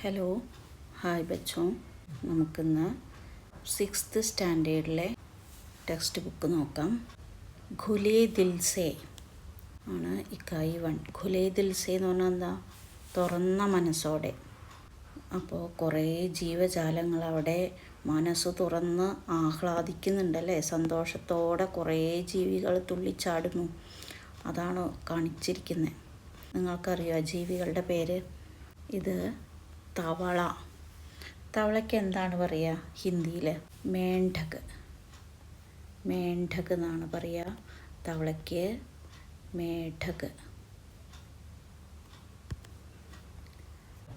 Hello hi ബച്ചോ. നമുക്കിന്ന് 6th സ്റ്റാൻഡേർഡിലെ text book നോക്കാം. ഖുലേ ദിൽ say ആണ് ഇക്കായി 1. ഖുലേ ദിൽ സേ എന്ന് പറഞ്ഞാൽ എന്താ? തുറന്ന മനസ്സോടെ. അപ്പോൾ കുറേ ജീവജാലങ്ങൾ അവിടെ മനസ്സ് തുറന്ന് ആഹ്ലാദിക്കുന്നുണ്ടല്ലേ, സന്തോഷത്തോടെ കുറേ ജീവികൾ തുള്ളിച്ചാടുന്നു. അതാണ് കാണിച്ചിരിക്കുന്നത്. നിങ്ങൾക്കറിയോ ജീവികളുടെ പേര്? ഇത് തവള. തവളയ്ക്ക് എന്താണ് പറയുക ഹിന്ദിയിൽ? മേണ്ഡക്. മേണ്ഡക് എന്നാണ് പറയുക. തവളയ്ക്ക് മേഢക്.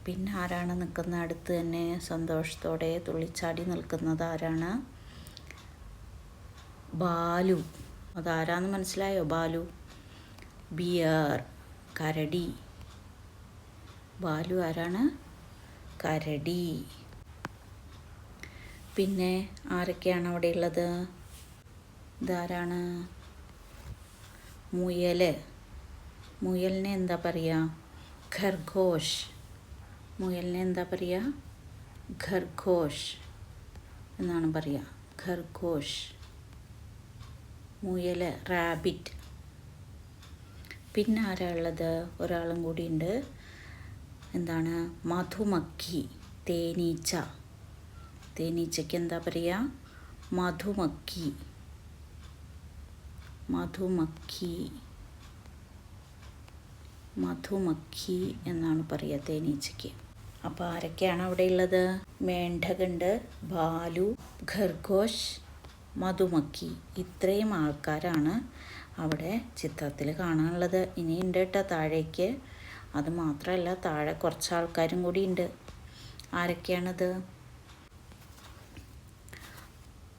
പിന്നെ ആരാണ് നിൽക്കുന്ന അടുത്ത് തന്നെ സന്തോഷത്തോടെ തുള്ളിച്ചാടി നിൽക്കുന്നത്? ആരാണ്? ബാലു. അതാരാന്ന് മനസ്സിലായോ? ബാലു. ബിയർ, കരടി. ബാലു ആരാണ്? കരടി. പിന്നെ ആരൊക്കെയാണ് അവിടെ ഉള്ളത്? ഇതാരാണ്? മുയൽ. മുയലിനെ എന്താ പറയുക? ഖർഗോഷ്. മുയലിനെ എന്താ പറയുക? ഖർഗോഷ് എന്നാണ് പറയുക. ഖർഗോഷ്. മുയൽ, റാബിറ്റ്. പിന്നെ ആരാ ഉള്ളത്? ഒരാളും കൂടിയുണ്ട്. എന്താണ്? മധുമക്കി, തേനീച്ച. തേനീച്ചയ്ക്ക് എന്താ പറയുക? മധുമക്കി. മധുമക്കി. മധുമക്കി എന്നാണ് പറയുക തേനീച്ചയ്ക്ക്. അപ്പോൾ ആരൊക്കെയാണ് അവിടെ ഉള്ളത്? മേണ്ഡകുണ്ട്, ബാലു, ഖർഗോഷ്, മധുമക്കി. ഇത്രയും ആൾക്കാരാണ് അവിടെ ചിത്രത്തിൽ കാണാനുള്ളത്. ഇനിയുണ്ട് കേട്ടോ താഴേക്ക്. അത് മാത്രമല്ല, താഴെ കുറച്ച് ആൾക്കാരും കൂടി ഉണ്ട്. ആരൊക്കെയാണത്?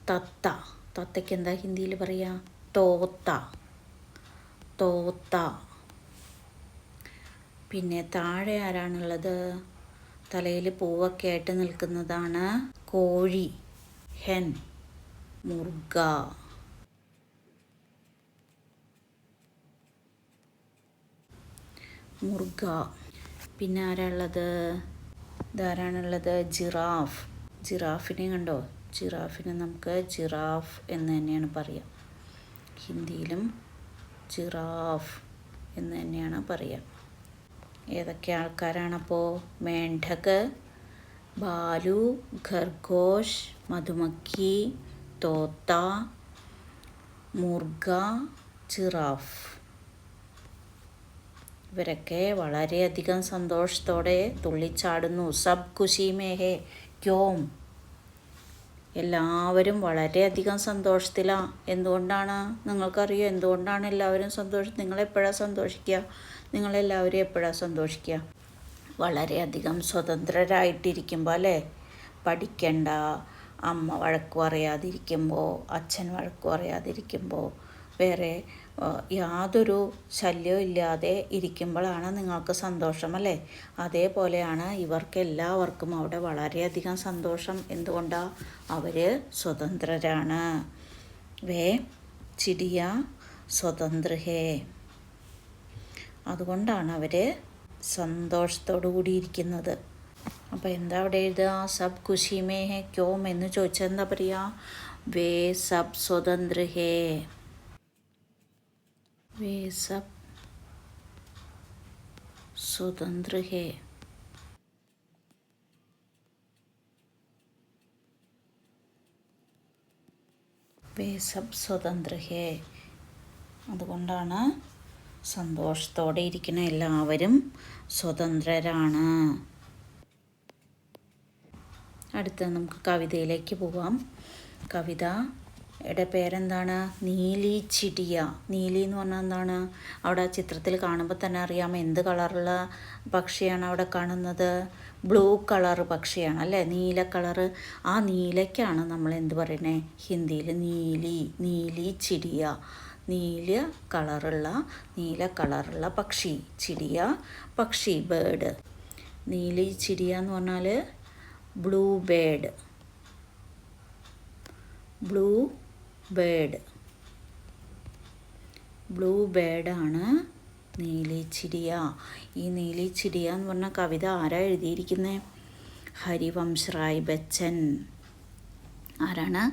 തത്ത. തത്തയ്ക്ക് എന്താ ഹിന്ദിയിൽ പറയുക? തോത്ത. തോത്ത. പിന്നെ താഴെ ആരാണുള്ളത്? തലയിൽ പൂവൊക്കെ ആയിട്ട് നിൽക്കുന്നതാണ് കോഴി, ഹെൻ, മുർഗ. മുർഗ. പിന്നെ ആരാളുള്ളത്? ഇതാരാണുള്ളത്? ജിറാഫ്. ജിറാഫിനെ കണ്ടോ? ജിറാഫിനെ നമുക്ക് ജിറാഫ് എന്ന് തന്നെയാണ് പറയുക. ഹിന്ദിയിലും ജിറാഫ് എന്ന് തന്നെയാണ് പറയുക. ഏതൊക്കെ ആൾക്കാരാണപ്പോൾ? മേണ്ഡക്, ബാലു, ഖർഗോഷ്, മധുമക്കി, തോത്ത, മുർഗ, ജിറാഫ്. ഇവരൊക്കെ വളരെയധികം സന്തോഷത്തോടെ തുള്ളിച്ചാടുന്നു. സബ് ഖുശി മേ ഹേ ക്യോം. എല്ലാവരും വളരെയധികം സന്തോഷത്തിലാണ്. എന്തുകൊണ്ടാണ്? നിങ്ങൾക്കറിയോ എന്തുകൊണ്ടാണ് എല്ലാവരും നിങ്ങളെപ്പോഴാണ് സന്തോഷിക്കുക? നിങ്ങളെല്ലാവരും എപ്പോഴാണ് സന്തോഷിക്കുക? വളരെയധികം സ്വതന്ത്രരായിട്ടിരിക്കുമ്പോൾ അല്ലേ? പഠിക്കണ്ട, അമ്മ വഴക്ക് പറയാതിരിക്കുമ്പോൾ, അച്ഛൻ വഴക്ക് പറയാതിരിക്കുമ്പോൾ, വേറെ യാതൊരു ശല്യവും ഇല്ലാതെ ഇരിക്കുമ്പോഴാണ് നിങ്ങൾക്ക് സന്തോഷം അല്ലേ? അതേപോലെയാണ് ഇവർക്കെല്ലാവർക്കും അവിടെ വളരെയധികം സന്തോഷം. എന്തുകൊണ്ടാണ്? അവർ സ്വതന്ത്രരാണ്. വേ ചിടിയ സ്വതന്ത്ര ഹേ. അതുകൊണ്ടാണ് അവർ സന്തോഷത്തോടു കൂടിയിരിക്കുന്നത്. അപ്പോൾ എന്താ അവിടെ എഴുതുക? സബ് ഖുശി മേ ഹേ ക്യോം എന്ന് ചോദിച്ചാൽ എന്താ പറയുക? വേ സബ് സ്വതന്ത്ര ഹേ. वे सब स्वतंत्र है. वे सब स्वतंत्र है. അതുകൊണ്ടാണ് സന്തോഷത്തോടെ ഇരിക്കുന്ന എല്ലാവരും സ്വതന്ത്രരാണ്. അടുത്ത നമുക്ക് കവിതയിലേക്ക് പോവാം. കവിതയുടെ പേരെന്താണ്? നീലി ചിടിയ. നീലി എന്ന് പറഞ്ഞാൽ എന്താണ്? അവിടെ ചിത്രത്തിൽ കാണുമ്പോൾ തന്നെ അറിയാം എന്ത് കളറുള്ള പക്ഷിയാണ് അവിടെ കാണുന്നത്. ബ്ലൂ കളർ പക്ഷിയാണ് അല്ലേ? നീല കളറ്. ആ നീലയ്ക്കാണ് നമ്മൾ എന്ത് പറയുന്നത് ഹിന്ദിയിൽ? നീലി. നീലി ചിടിയ. നീല കളറുള്ള പക്ഷി. ചിടിയ പക്ഷി, ബേർഡ്. നീലി ചിടിയ എന്ന് പറഞ്ഞാൽ blue bird. Blue bird. Blue ബേർഡാണ് നീലി ചിടിയ. ഈ നീലി ചിടിയ എന്ന് പറഞ്ഞ കവിത ആരാ എഴുതിയിരിക്കുന്നത്? ഹരിവംശ് റായ് ബച്ചൻ. ആരാണ്?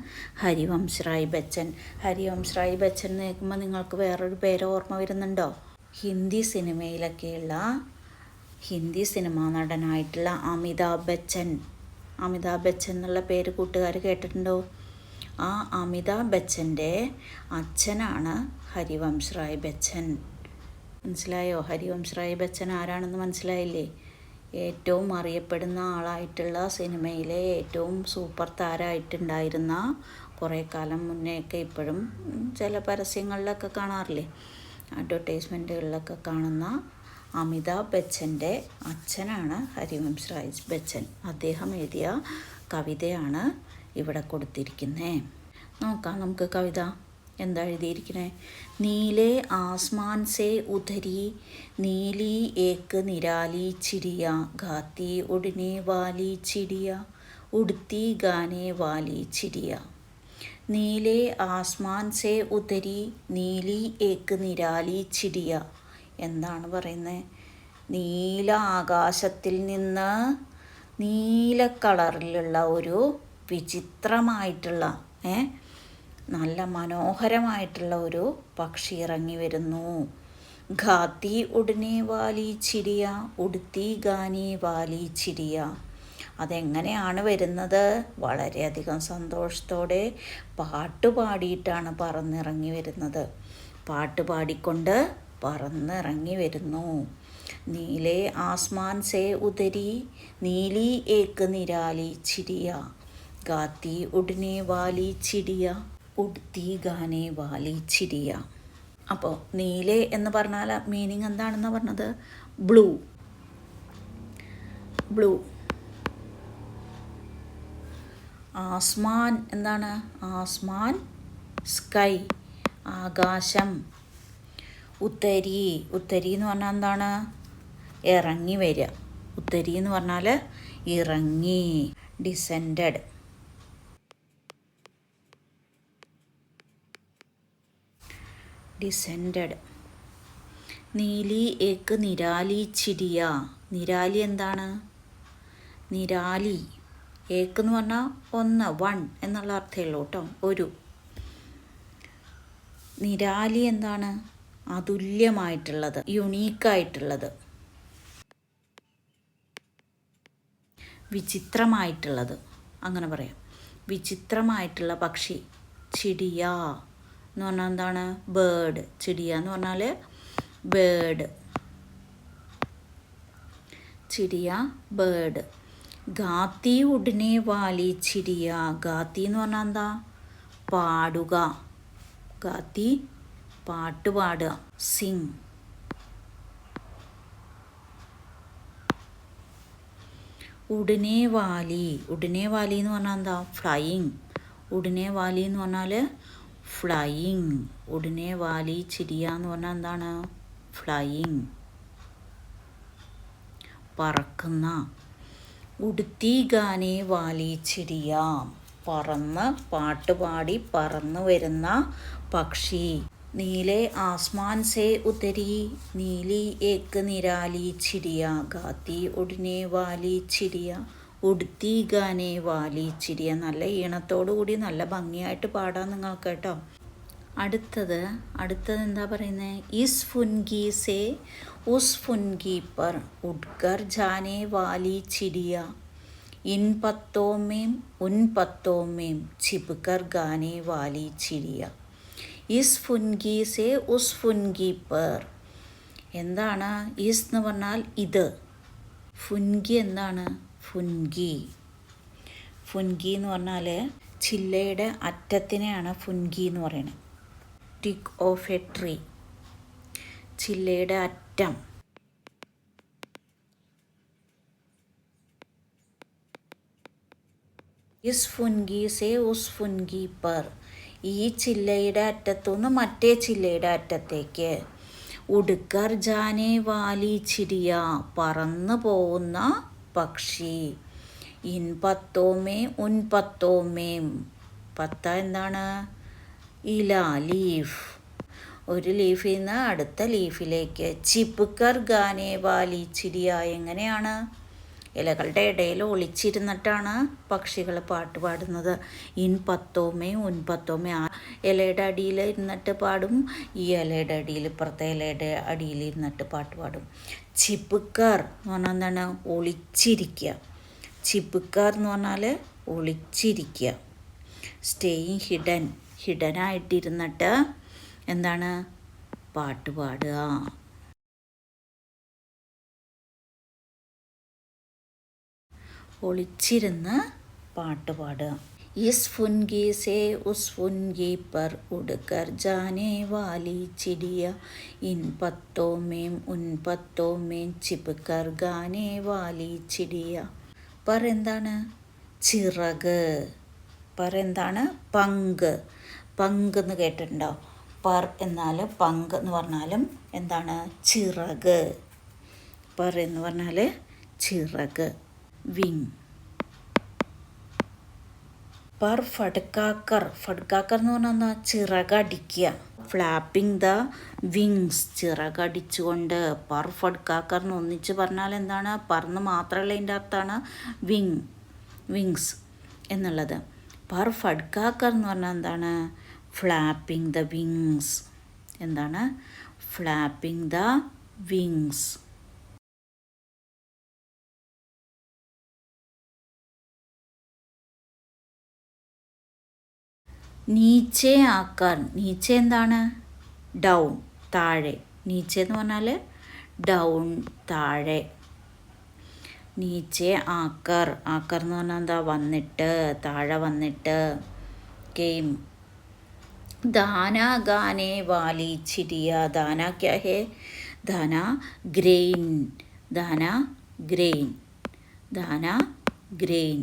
ഹരിവംശ് റായ് ബച്ചൻ. ഹരിവംശ് റായ് ബച്ചൻ എന്ന് കേൾക്കുമ്പോൾ നിങ്ങൾക്ക് വേറൊരു പേര് ഓർമ്മ വരുന്നുണ്ടോ? ഹിന്ദി സിനിമയിലൊക്കെയുള്ള ഹിന്ദി സിനിമാ നടനായിട്ടുള്ള അമിതാഭ് ബച്ചൻ. അമിതാഭ് ബച്ചൻ എന്നുള്ള പേര് കൂട്ടുകാർ കേട്ടിട്ടുണ്ടോ? ആ അമിതാഭ് ബച്ചൻ്റെ അച്ഛനാണ് ഹരിവംശ് റായ് ബച്ചൻ. മനസ്സിലായോ? ഹരിവംശ് റായ് ബച്ചൻ ആരാണെന്ന് മനസ്സിലായില്ലേ? ഏറ്റവും അറിയപ്പെടുന്ന ആളായിട്ടുള്ള സിനിമയിലെ ഏറ്റവും സൂപ്പർ താരമായിട്ടുണ്ടായിരുന്ന, കുറേ കാലം മുന്നേയൊക്കെ ഇപ്പോഴും ചില പരസ്യങ്ങളിലൊക്കെ കാണാറില്ലേ, അഡ്വർടൈസ്മെൻറ്റുകളിലൊക്കെ കാണുന്ന അമിതാഭ് ബച്ചൻ്റെ അച്ഛനാണ് ഹരിവംശ് റായ് ബച്ചൻ. അദ്ദേഹം എഴുതിയ കവിതയാണ് ഇവിടെ കൊടുത്തിരിക്കുന്നത്. നോക്കാം നമുക്ക് കവിത എന്താ എഴുതിയിരിക്കുന്നത്. നീലേ ആസ്മാൻ സേ ഉധരി നീലി ഏക്ക് നിരാലി ചിടിയ ഗാത്തി ഉടനെ വാലി ചിടിയ ഉടുത്തി ഗാനെ വാലി ചിടിയ. നീലേ ആസ്മാൻ സേ ഉധരി നീലി ഏക്ക് നിരാലി ചിടിയ. എന്താണ് പറയുന്നത്? നീല ആകാശത്തിൽ നിന്ന് നീല കളറിലുള്ള ഒരു വിചിത്രമായിട്ടുള്ള നല്ല മനോഹരമായിട്ടുള്ള ഒരു പക്ഷി ഇറങ്ങി വരുന്നു. ഘാത്തി ഉടനെ വാലി ചിരിയ ഉടുത്തി ഗാനി വാലി ചിരിയ. അതെങ്ങനെയാണ് വരുന്നത്? വളരെയധികം സന്തോഷത്തോടെ പാട്ട് പാടിയിട്ടാണ് പറന്നിറങ്ങി വരുന്നത്. പാട്ട് പാടിക്കൊണ്ട് പറന്നിറങ്ങി വരുന്നു. നീലേ ആസ്മാൻ സേ ഉതരി നീലി ഏക്ക് നിരാലി ചിരിയ ഗാത്തി ഉടനെ വാലി ചിടിയ ഉടുത്തി ഗാനെ വാലി ചിരിയ. അപ്പോൾ നീലേ എന്ന് പറഞ്ഞാൽ മീനിങ് എന്താണെന്ന് പറഞ്ഞത്? ബ്ലൂ. ബ്ലൂ. ആസ്മാൻ എന്താണ്? ആസ്മാൻ സ്കൈ, ആകാശം. ഉത്തരി. ഉത്തരി എന്ന് പറഞ്ഞാൽ എന്താണ്? ഇറങ്ങി വരിക. ഉത്തരി എന്ന് പറഞ്ഞാൽ ഇറങ്ങി. ഡിസെൻഡഡ്. ഡിസെൻഡഡ്. നീലി ഏക്ക് നിരാലി ചിടിയ. നിരാലി എന്താണ്? നിരാലി. ഏക്ക് എന്ന് പറഞ്ഞാൽ ഒന്ന്, വൺ എന്നുള്ള അർത്ഥമേ ഉള്ളൂ കേട്ടോ, ഒരു. നിരാലി എന്താണ്? അതുല്യമായിട്ടുള്ളത്, യുണീക്കായിട്ടുള്ളത്, വിചിത്രമായിട്ടുള്ളത്, അങ്ങനെ പറയാം. വിചിത്രമായിട്ടുള്ള പക്ഷി. ചിടിയ എന്ന് പറഞ്ഞാൽ എന്താണ്? ബേർഡ്. ചിടിയ എന്ന് പറഞ്ഞാൽ ബേർഡ്. ചിടിയ ബേർഡ്. ഗാത്തി ഉടനെ വാലി ചിടിയ. ഗാത്തി എന്ന് പറഞ്ഞാൽ എന്താ? പാടുക. ഗാത്തി പാട്ട് പാടുക, സിങ്. ഉടനെ വാലി. ഉടനെ വാലി എന്ന് പറഞ്ഞാൽ എന്താ? ഫ്ലൈയിങ്. ഉടനെ വാലി എന്ന് പറഞ്ഞാൽ ഫ്ലൈയിങ്. ഉടനെ വാലി ചിരിയ എന്ന് പറഞ്ഞാൽ എന്താണ്? ഫ്ലൈയിങ്, പറക്കുന്ന. ഉടുത്തി ഗാനെ വാലി ചിരിയ. പറന്ന് പാട്ട് പാടി പറന്നു വരുന്ന പക്ഷി. നീലേ ആസ്മാൻ സേ ഉതരി നീലി ഏക്ക് നിരാലി ചിടിയ ഗാത്തി ഉടനെ വാലി ചിരിയ ഉടുത്തി ഗാനെ വാലി ചിരിയ. നല്ല ഈണത്തോടു കൂടി നല്ല ഭംഗിയായിട്ട് പാടാം നിങ്ങൾക്ക് കേട്ടോ. അടുത്തത് എന്താ പറയുന്നത്? ഇസ് ഫുൻഗി സേ ഉസ് ഫുൻഗി പർ ഉഡ്കർ ജാനെ വാലി ചിടിയ ഇൻ പത്തോ മേം ഉൻ പത്തോ മേം ചിപ്കർ ഗാനെ വാലി ചിടിയ. ഇസ് ഫുൻഗി സേ ഉസ് ഫുൻഗി പർ. എന്താണ് ഇസ് എന്ന് പറഞ്ഞാൽ ഇത്. ഫുൻഗി എന്താണ്? ഫുൻഗി. ഫുൻഗി എന്ന് പറഞ്ഞാൽ ചില്ലയുടെ അറ്റത്തിനെയാണ് ഫുൻഗി എന്ന് പറയുന്നത്. ടിക് ഓഫ് എ ട്രീ, ചില്ലയുടെ അറ്റം. ഇസ് ഫുൻഗി സേ ഉസ് ഫുൻഗി പർ. ഈ ചില്ലയുടെ അറ്റത്തുനിന്ന് മറ്റേ ചില്ലയുടെ അറ്റത്തേക്ക്. ഉടുക്കർ ജാനെ വാലി ചിടിയ, പറന്നു പോകുന്ന പക്ഷി. ഇൻ പത്തോമേ ഉൻ പത്തോമേം. പത്ത എന്താണ്? ഇല, ലീഫ്. ഒരു ലീഫിൽ നിന്ന് അടുത്ത ലീഫിലേക്ക്. ചിപ്കർ ഗാനെ വാലി ചിടിയ. എങ്ങനെയാണ്? ഇലകളുടെ ഇടയിൽ ഒളിച്ചിരുന്നിട്ടാണ് പക്ഷികൾ പാട്ട് പാടുന്നത്. ഇൻ പത്തോമേ ഉൻ പത്തോമേ, ആ ഇലയുടെ അടിയിൽ ഇരുന്നിട്ട് പാടും, ഈ ഇലയുടെ അടിയിൽ ഇപ്പുറത്തെ ഇലയുടെ അടിയിൽ ഇരുന്നിട്ട് പാട്ട് പാടും. ചിപ്കർ എന്ന് പറഞ്ഞാൽ എന്താണ്? ഒളിച്ചിരിക്കുക. ചിപ്കർ എന്ന് പറഞ്ഞാൽ ഒളിച്ചിരിക്കുക. സ്റ്റേയിങ് ഹിഡൻ, ഹിഡനായിട്ടിരുന്നിട്ട് എന്താണ്? പാട്ട് പാടുക. ഒളിച്ചിരുന്ന് പാട്ട് പാടുക. ഇസ് ഫുൻഗി സേ ഉസ് ഫുൻഗി പർ ഉഡ്കർ ജാനേ വാലി ചിടിയ, ഇൻ പത്തോ മേം ഉൻ പത്തോ മേം ചിപ്കർ ഗാനേ വാലി ചിടിയ. പർ എന്താണ്? ചിറക്. പർ എന്താണ്? പങ്ക്. പങ്ക് എന്ന് കേട്ടിട്ടുണ്ടോ? പർ എന്നാൽ പങ്ക് എന്ന് പറഞ്ഞാലും എന്താണ്? ചിറക്. പർ എന്ന് പറഞ്ഞാൽ ചിറക്, വിങ്. പർ ഫഡ്കാക്കർ, ഫഡ്കാക്കർ എന്ന് പറഞ്ഞാൽ എന്താ? ചിറകടിക്കുക. ഫ്ലാപ്പിംഗ് ദ വിങ്സ്, ചിറകടിച്ചുകൊണ്ട്. പർ ഫഡ്കാക്കർ എന്ന് ഒന്നിച്ച് പറഞ്ഞാൽ എന്താണ്? പറന്ന് മാത്രമല്ല ഇതിൻ്റെ അർത്ഥമാണ് വിങ്, വിങ്സ് എന്നുള്ളത്. പർ ഫഡ്കാക്കർ എന്ന് പറഞ്ഞാൽ എന്താണ്? Flapping the wings. എന്താണ്? Flapping the wings. നീച്ചെ ആക്കർ, നീച്ചെ എന്താണ്? ഡൗൺ, താഴെ. നീച്ചെ എന്ന് പറഞ്ഞാൽ ഡൗൺ, താഴെ. നീച്ചെ ആക്കർ, ആക്കർ എന്ന് പറഞ്ഞാൽ എന്താ? വന്നിട്ട്, താഴെ വന്നിട്ട്. ഗെയിം. दाना गाने वाली चिड़िया, दाना क्या है? दाना ग्रेन, दाना ग्रेन, दाना ग्रेन.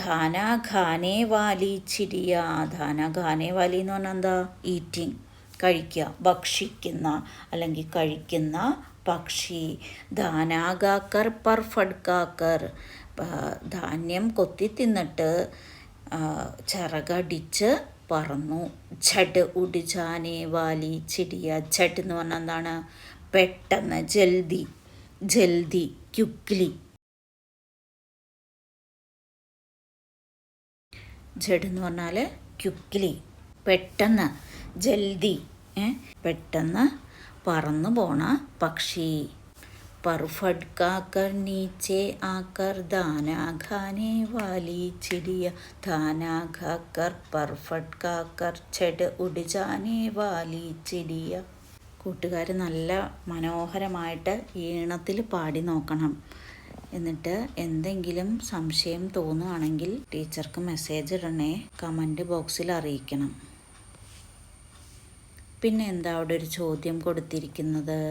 ധാന ഖാനെ വാലി ചിടിയ, ധാന ഖാനെ വാലി എന്ന് പറഞ്ഞാൽ എന്താ? ഈറ്റിംഗ്, കഴിക്കുക, ഭക്ഷിക്കുന്ന അല്ലെങ്കിൽ കഴിക്കുന്ന പക്ഷി. ധാനാഗാക്കർ പർ ഫഡ്കാക്കർ, ധാന്യം കൊത്തി തിന്നിട്ട് ചിറകടിച്ച് പറന്നു. ഝഡ് ഉഡ് ജാനേ വാലി ചിടിയ, ഝഡ് എന്ന് പറഞ്ഞാൽ എന്താണ്? പെട്ടെന്ന്, ജൽദി, ജൽദി, ക്യുക്ലി. ഝഡ് എന്ന് പറഞ്ഞാൽ ക്യുക്ലി, പെട്ടെന്ന്, ജൽദി, പെട്ടെന്ന് പറന്നു പോണ പക്ഷി. पर फड़काकर नीचे आकर दाना खाने वाली चिड़िया, दाना खाकर पर फड़काकर छड़ उड़ जाने वाली चिड़िയ. കൂട്ടുകാർ നല്ല മനോഹരമായിട്ട് ഈണത്തിൽ പാടി നോക്കണം. എന്നിട്ട് എന്തെങ്കിലും സംശയം തോന്നുകയാണെങ്കിൽ ടീച്ചർക്ക് മെസ്സേജ് ഇടണേ, കമൻറ്റ് ബോക്സിൽ അറിയിക്കണം. പിന്നെ എന്താ അവിടെ ഒരു ചോദ്യം കൊടുത്തിരിക്കുന്നത്?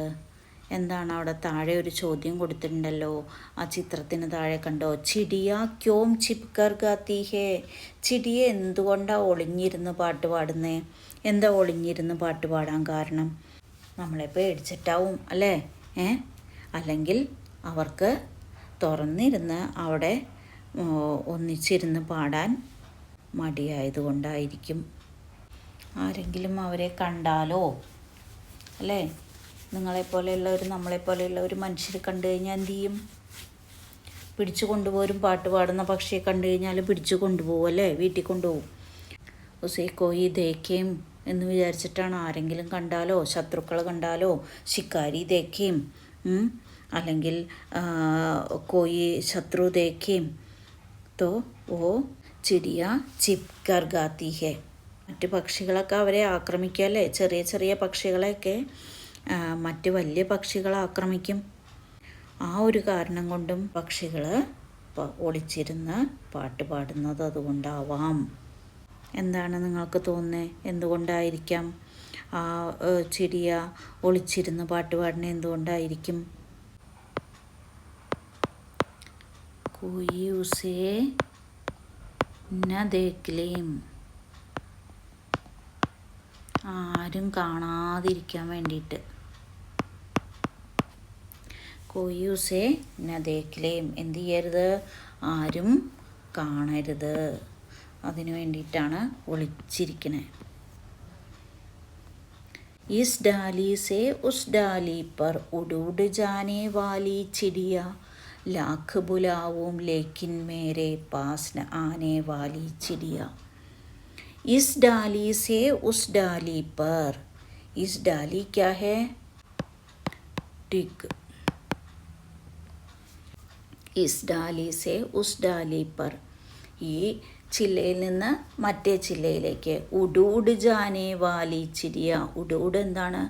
എന്താണ് അവിടെ താഴെ ഒരു ചോദ്യം കൊടുത്തിട്ടുണ്ടല്ലോ, ആ ചിത്രത്തിന് താഴെ കണ്ടോ? ചിടിയ ക്യോം ചിപ്കർ ഗാത്തി ഹേ, ചിടിയ എന്തുകൊണ്ടാണ് ഒളിഞ്ഞിരുന്ന് പാട്ട് പാടുന്നേ? എന്താ ഒളിഞ്ഞിരുന്ന് പാട്ട് പാടാൻ കാരണം? നമ്മളെ പേടിച്ചിട്ടാവും അല്ലേ? അല്ലെങ്കിൽ അവർക്ക് തുറന്നിരുന്ന് അവിടെ ഒന്നിച്ചിരുന്ന് പാടാൻ മടിയായതുകൊണ്ടായിരിക്കും. ആരെങ്കിലും അവരെ കണ്ടാലോ, അല്ലേ? നിങ്ങളെപ്പോലെയുള്ളവർ, നമ്മളെപ്പോലെയുള്ളവർ മനുഷ്യർ കണ്ടു കഴിഞ്ഞാൽ എന്തു ചെയ്യും? പിടിച്ചു കൊണ്ടുപോരും. പാട്ട് പാടുന്ന പക്ഷിയെ കണ്ടു കഴിഞ്ഞാൽ പിടിച്ചു കൊണ്ടുപോകും അല്ലേ? വീട്ടിൽ കൊണ്ടുപോകും. ഉസേ കോയി ദേഖേം എന്ന് വിചാരിച്ചിട്ടാണ്. ആരെങ്കിലും കണ്ടാലോ, ശത്രുക്കൾ കണ്ടാലോ, ശിക്കാരി ദേഖേം, അല്ലെങ്കിൽ കോയി ശത്രു ദേഖേം തോ ഓ ചിടിയ ചിപ്കർ ഗാത്തി ഹേ. മറ്റ് പക്ഷികളൊക്കെ അവരെ ആക്രമിക്കല്ലേ? ചെറിയ ചെറിയ പക്ഷികളെയൊക്കെ മറ്റ് വലിയ പക്ഷികളെ ആക്രമിക്കും. ആ ഒരു കാരണം കൊണ്ടും പക്ഷികൾ ഒളിച്ചിരുന്ന് പാട്ട് പാടുന്നത് അതുകൊണ്ടാവാം. എന്താണ് നിങ്ങൾക്ക് തോന്നുന്നത്? എന്തുകൊണ്ടായിരിക്കാം ആ ചിടിയ ഒളിച്ചിരുന്ന് പാട്ട് പാടുന്നത്? എന്തുകൊണ്ടായിരിക്കും? കോയി ഉസേ ന ദേഖ്ലേം, ആരും കാണാതിരിക്കാൻ വേണ്ടിയിട്ട്. കോയി ഉസേ ന ദേഖ്ലേം, എന്ത് ചെയ്യരുത്? ആരും കാണരുത്. അതിനു വേണ്ടിയിട്ടാണ് ഒളിച്ചിരിക്കണേ. इस डाली से उस डाली पर उड़ उड़ जाने वाली चिड़िया, लाख बुलाऊं लेकिन मेरे पास न आने वाली चिड़िया. इस डाली से उस डाली पर. इस डाली क्या है? टिक. इस डाली से उस डाली पर. ഈ ചില്ലയിൽ നിന്ന് മറ്റേ ചില്ലയിലേക്ക്. ഉടൂട് ജാനേ വാലി ചിരിയ. ഉടൂട് എന്താണ്?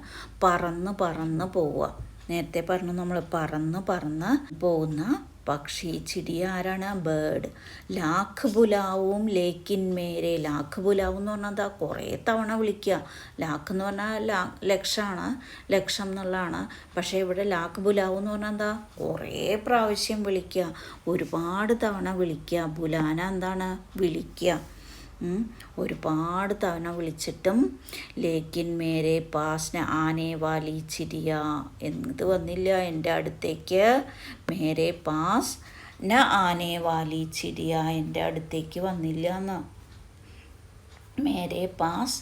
പറന്ന് പറന്ന് പോവുക. നേരത്തെ പറഞ്ഞു നമ്മൾ പറന്ന് പറന്ന് പോകുന്ന പക്ഷി. ചിടിയ ആരാണ്? ബേർഡ്. ലാഖ് ബുലാവും ലേക്കിൻ മേരെ. ലാഖ് ബുലാവും എന്ന് പറഞ്ഞാൽ എന്താ? കുറേ തവണ വിളിക്കുക. ലാഖ് എന്ന് പറഞ്ഞാൽ ലക്ഷമാണ്, ലക്ഷം എന്നുള്ളതാണ്. പക്ഷേ ഇവിടെ ലാഖ് ബുലാവും എന്ന് പറഞ്ഞാൽ എന്താ? കുറേ പ്രാവശ്യം വിളിക്കുക, ഒരുപാട് തവണ വിളിക്കുക. ബുലാന എന്താണ്? വിളിക്കുക. ഒരുപാട് തവണ വിളിച്ചിട്ടും ലേക്കിൻ മേരെ പാസ് ന ആനെ വാലി ചിരിയ. എന്ത് വന്നില്ല എൻ്റെ അടുത്തേക്ക്? മേരെ പാസ് ന ആനെ വാലി ചിരിയ. എൻ്റെ അടുത്തേക്ക് വന്നില്ല എന്ന്. മേരെ പാസ്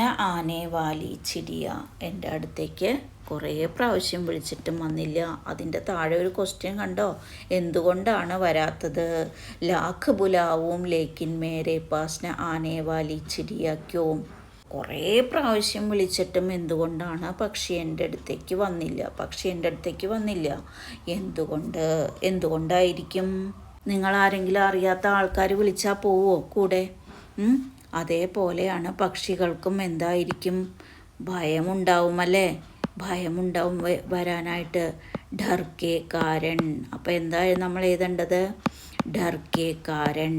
ന ആനെ വാലി ചിരിയ. എൻ്റെ അടുത്തേക്ക് കുറേ പ്രാവശ്യം വിളിച്ചിട്ടും വന്നില്ല. അതിൻ്റെ താഴെ ഒരു ക്വസ്റ്റ്യൻ കണ്ടോ? എന്തുകൊണ്ടാണ് വരാത്തത്? ലാഖ് ബുലാവും ലേക്കിൻ മേരെ പാസ് ന ആനെ വാലി ചിരിയ ക്യോം. കുറേ പ്രാവശ്യം വിളിച്ചിട്ടും എന്തുകൊണ്ടാണ് പക്ഷി എൻ്റെ അടുത്തേക്ക് വന്നില്ല? പക്ഷി എൻ്റെ അടുത്തേക്ക് വന്നില്ല. എന്തുകൊണ്ടായിരിക്കും? നിങ്ങൾ ആരെങ്കിലും അറിയാത്ത ആൾക്കാർ വിളിച്ചാൽ പോവോ കൂടെ? അതേപോലെയാണ് പക്ഷികൾക്കും എന്തായിരിക്കും? ഭയമുണ്ടാവുമല്ലേ? ഭയമുണ്ടാവും വരാനായിട്ട്. ഡർക്കെ കാരൺ. അപ്പോൾ എന്തായാലും നമ്മൾ എഴുതേണ്ടത്? ഡർക്കെ കാരൺ.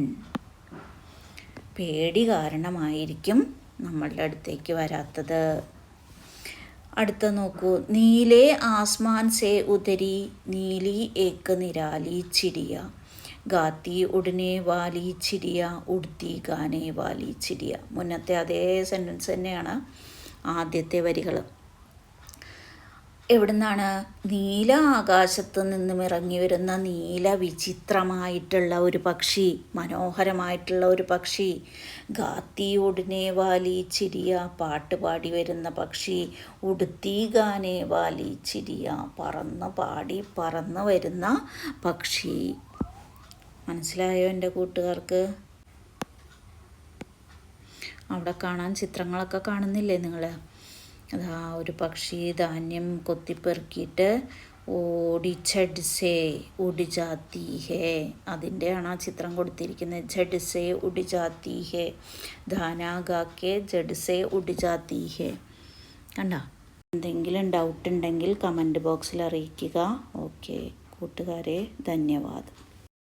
പേടി കാരണമായിരിക്കും നമ്മളുടെ അടുത്തേക്ക് വരാത്തത്. അടുത്ത നോക്കൂ. നീലേ ആസ്മാൻ സേ ഉതരി നീലി ഏക്ക് നിരാലി ചിടിയ. ഗാത്തി ഉടനെ വാലി ചിടിയ ഉടുത്തി ഗാനെ വാലി ചിടിയ. മുന്നത്തെ അതേ സെൻറ്റൻസ് തന്നെയാണ് ആദ്യത്തെ വരികൾ. എവിടുന്നാണ്? നീല ആകാശത്ത് നിന്നും ഇറങ്ങി വരുന്ന നീല വിചിത്രമായിട്ടുള്ള ഒരു പക്ഷി, മനോഹരമായിട്ടുള്ള ഒരു പക്ഷി. ഗാത്തി ഉടനെ വാലി ചിരിയ, പാട്ട് പാടി വരുന്ന പക്ഷി. ഉടുത്തി ഗാനെ വാലി ചിരിയ, പറന്ന് പാടി പറന്ന് വരുന്ന പക്ഷി. മനസ്സിലായോ എൻ്റെ കൂട്ടുകാർക്ക്? അവിടെ കാണാൻ ചിത്രങ്ങളൊക്കെ കാണുന്നില്ലേ നിങ്ങൾ? അതാ ഒരു പക്ഷി ധാന്യം കൊത്തിപ്പെറുക്കിയിട്ട് ഓടി ഝഡ് സേ ഉഡ് ജാത്തി ഹേ. അതിൻ്റെയാണ് ആ ചിത്രം കൊടുത്തിരിക്കുന്നത്. ഝഡ് സേ ഉഡ് ജാത്തി ഹേ. ധാന ഗാക്കെ ഝഡ് സേ ഉഡ് ജാത്തി ഹേ. കണ്ടോ? എന്തെങ്കിലും ഡൗട്ട് ഉണ്ടെങ്കിൽ കമൻറ്റ് ബോക്സിൽ അറിയിക്കുക. ഓക്കെ കൂട്ടുകാരെ, ധന്യവാദം.